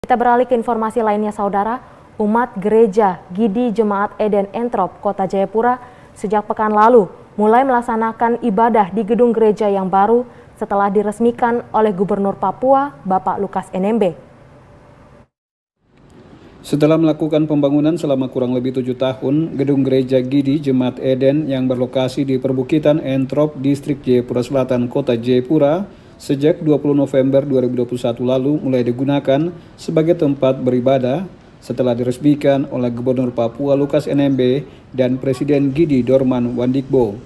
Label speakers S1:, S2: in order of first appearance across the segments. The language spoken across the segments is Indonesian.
S1: Kita beralih ke informasi lainnya, saudara. Umat Gereja Gidi Jemaat Eden Entrop, Kota Jayapura sejak pekan lalu mulai melaksanakan ibadah di gedung gereja yang baru setelah diresmikan oleh Gubernur Papua, Bapak Lukas NMB.
S2: Setelah melakukan pembangunan selama kurang lebih 7 tahun, gedung gereja Gidi Jemaat Eden yang berlokasi di perbukitan Entrop, Distrik Jayapura Selatan, Kota Jayapura, sejak 20 November 2021 lalu mulai digunakan sebagai tempat beribadah setelah diresmikan oleh Gubernur Papua Lukas NMB dan Presiden Gidi Dorman Wandikbo.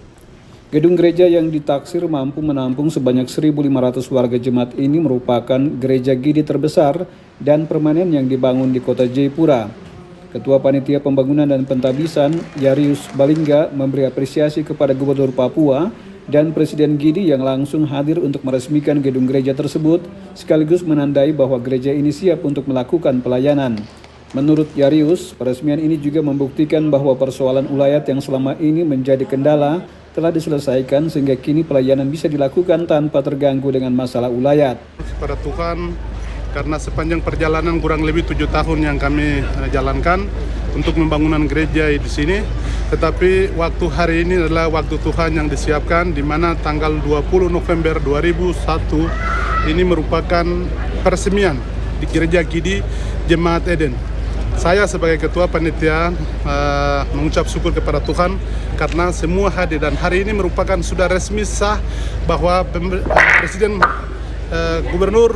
S2: Gedung gereja yang ditaksir mampu menampung sebanyak 1.500 warga jemaat ini merupakan gereja Gidi terbesar dan permanen yang dibangun di Kota Jayapura. Ketua Panitia Pembangunan dan Pentabisan, Yarius Balingga, memberi apresiasi kepada Gubernur Papua dan Presiden Gidi yang langsung hadir untuk meresmikan gedung gereja tersebut, sekaligus menandai bahwa gereja ini siap untuk melakukan pelayanan. Menurut Yarius, peresmian ini juga membuktikan bahwa persoalan ulayat yang selama ini menjadi kendala telah diselesaikan sehingga kini pelayanan bisa dilakukan tanpa terganggu dengan masalah ulayat.
S3: Kepada Tuhan, karena sepanjang perjalanan kurang lebih 7 tahun yang kami jalankan untuk pembangunan gereja di sini, tetapi waktu hari ini adalah waktu Tuhan yang disiapkan, di mana tanggal 20 November 2001 ini merupakan peresmian di Gereja Gidi Jemaat Eden. Saya sebagai Ketua Panitia mengucap syukur kepada Tuhan karena semua hadir, dan hari ini merupakan sudah resmi sah bahwa Presiden Gubernur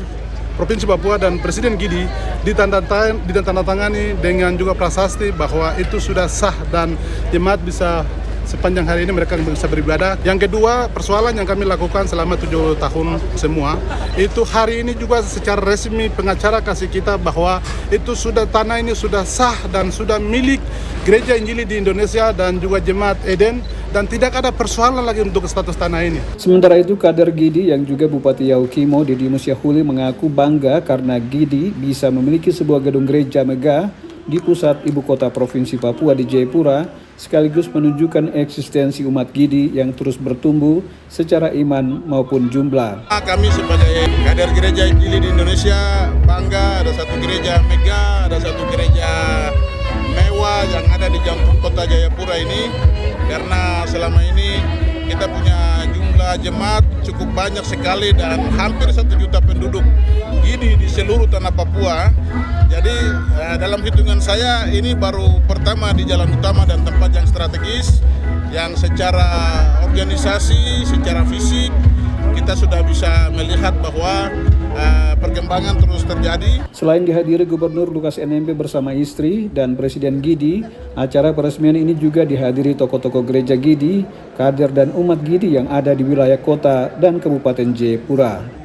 S3: Provinsi Papua dan Presiden Gidi ditandatangani dengan juga prasasti bahwa itu sudah sah dan jemaat bisa sepanjang hari ini mereka bisa beribadah. Yang kedua, persoalan yang kami lakukan selama 7 tahun semua, itu hari ini juga secara resmi pengacara kasih kita bahwa itu sudah tanah ini sudah sah dan sudah milik Gereja Injili di Indonesia dan juga Jemaat Eden, dan tidak ada persoalan lagi untuk status tanah ini.
S2: Sementara itu, kader Gidi yang juga Bupati Yaukimo Didi Musyahuli mengaku bangga karena Gidi bisa memiliki sebuah gedung gereja megah di pusat ibu kota Provinsi Papua di Jayapura, sekaligus menunjukkan eksistensi umat Gidi yang terus bertumbuh secara iman maupun jumlah.
S3: Kami sebagai kader gereja Injili di Indonesia bangga ada satu gereja megah, ada satu gereja mewah yang ada di jantung kota Jayapura ini, karena selama ini kita punya jumlah jemaat cukup banyak sekali dan hampir 1 juta penduduk Gidi di seluruh tanah Papua. Jadi dalam hitungan saya ini baru pertama di jalan utama dan tempat yang strategis, yang secara organisasi, secara fisik kita sudah bisa melihat bahwa perkembangan terus terjadi.
S2: Selain dihadiri Gubernur Lukas NMB bersama istri dan Presiden Gidi, acara peresmian ini juga dihadiri tokoh-tokoh gereja Gidi, kader dan umat Gidi yang ada di wilayah kota dan Kabupaten Jayapura.